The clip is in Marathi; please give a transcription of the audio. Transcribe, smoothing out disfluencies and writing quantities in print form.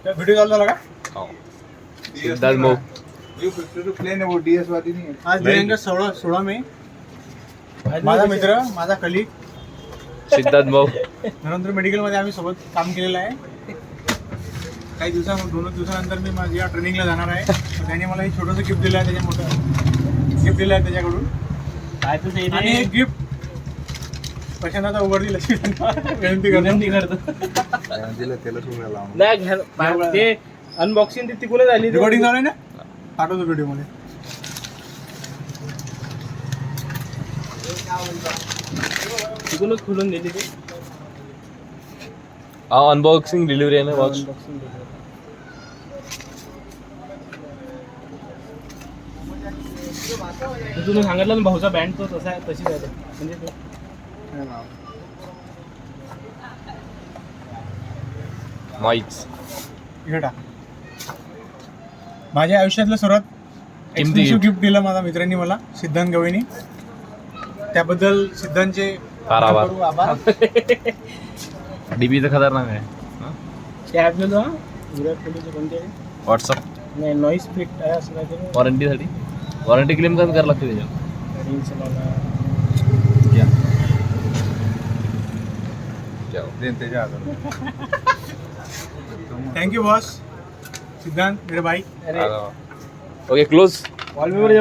व्हिडिओ चालू झाला का? सिद्धार्थ भाऊ प्लेन है वो DS वाली नहीं है. आज दिनांक 16 मे. माझा मित्र, माझा कलिग सिद्धार्थ भाऊ नरेंद्र मेडिकल मध्ये आम्ही सोबत काम केलेलं आहे. काही दोन दिवसानंतर मी माझ्या ट्रेनिंगला जाणार आहे. तर त्याने मला एक छोटंसं गिफ्ट दिलं आहे. त्याच्या मोठं गिफ्ट दिलं आहे त्याच्याकडून. आणि हे गिफ्ट प्रशांत उघडतील अशी विनंती करतो. दिलं त्याला सुरू लावून. नाही ते अनबॉक्सिंग ती तिकडे झाली. रेकॉर्डिंग झालंय ना? पाठवतो व्हिडिओ मध्ये. तिकडूनच खुलून दिली ते. हा अनबॉक्सिंग डिलिव्हरी आहे ना वॉच. तुम्ही सांगितलं ना भाऊचा बँड तो तसा तशीच आहे म्हणजे तो माईच इकडे टाक. माझ्या आयुष्यातलं सर्वात एक्सक्लुसिव्ह गिफ्ट दिलं माझ्या मित्रांनी मला, सिद्धांत गवईनी. त्याबद्दल सिद्धांतचे फार आभार. आभार. डीबी तर खतरनाक आहे. ते ॲप गेलो हा विराट कोहलीचे कोणते आहे? व्हॉट्सअप नाही नॉईस फिट आहे असं काहीतरी. वॉरंटीसाठी वॉरंटी क्लेम करावं लागते त्याच्यावर. रील्स लावला. त्याच्या हातात. थँक्यू बॉस सिद्धांत मेरे भाई. अरे ओके क्लोज. वॉलपेपर